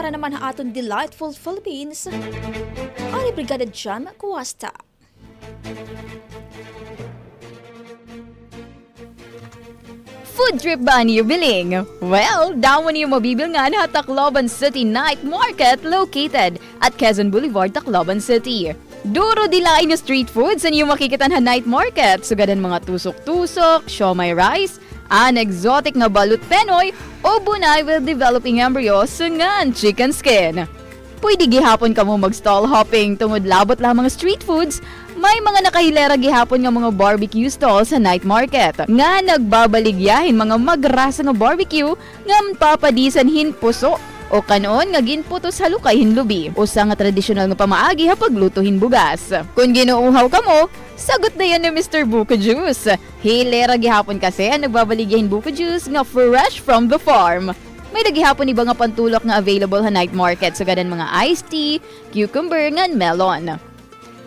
para naman ha aton delightful Philippines. Ari Brigada Jam Kuwasta. Food trip ba niyo biling? Well, daw niyo mabibilngan ha Tacloban City Night Market located at Quezon Boulevard, Tacloban City. Duro dilain yung street foods sa niyo makikitan ha night market. Sugadan mga tusok-tusok, siomay rice, an exotic nga balut penoy, o bunay with developing embryo sungan chicken skin. Pwede gihapon ka mo mag-stall hopping tungod labot lang mga street foods. May mga nakahilera gihapon nga mga barbecue stalls sa night market nga nagbabaligyahin mga magrasa nga barbecue nga papadisan hin puso o kanon nga ginputos halukay hin lubi usa nga tradisyonal nga pamaagi ha paglutuhin bugas. Kung ginuuhaw ka mo, sagot na yan ni Mr. Buko Juice. Hilera gihapon kasi ang nagbabaligyahin Buko Juice nga fresh from the farm. May nagihapon iba nga pantulok nga available ha night market sa ganan mga iced tea, cucumber nga melon.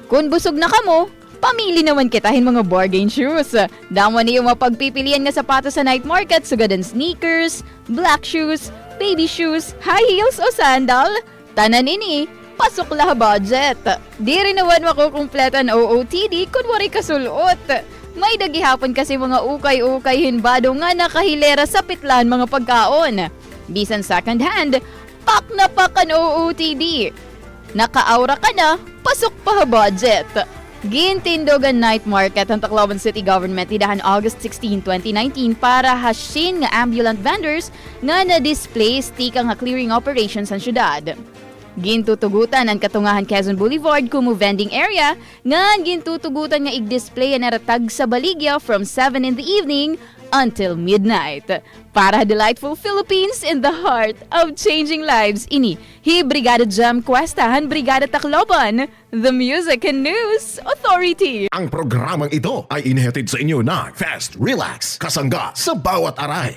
Kung busog na kamo, pamili naman kitahin mga bargain shoes. Damo niyo mapagpipilian nga sapatos sa night market sugadan sneakers, black shoes, baby shoes, high heels o sandal. Tanan ini, pasok lah budget. Di rin naman makukumpletan OOTD kung wari kasulot. May dagihapon kasi mga ukay-ukay hinbado nga nakahilera sa pitlan mga pagkaon. Bisan second hand, pak na pakan OOTD. Naka-aura ka na, pasok pa budget. Gintindogan night market ang Tacloban City Government idahan August 16, 2019 para hasin nga ambulant vendors nga na-display stika nga clearing operations sa syudad. Gintutugutan ang katungahan Quezon Boulevard kumu vending area nga gintutugutan nga i-display ang naratag sa baligya from 7 in the evening until midnight. Para delightful Philippines in the heart of changing lives, ini hi Brigada Jam Cuestahan, Brigada Tacloban, the Music and News Authority. Ang programang ito ay inihatid sa inyo ng Fast Relax, kasangga sa bawat aray.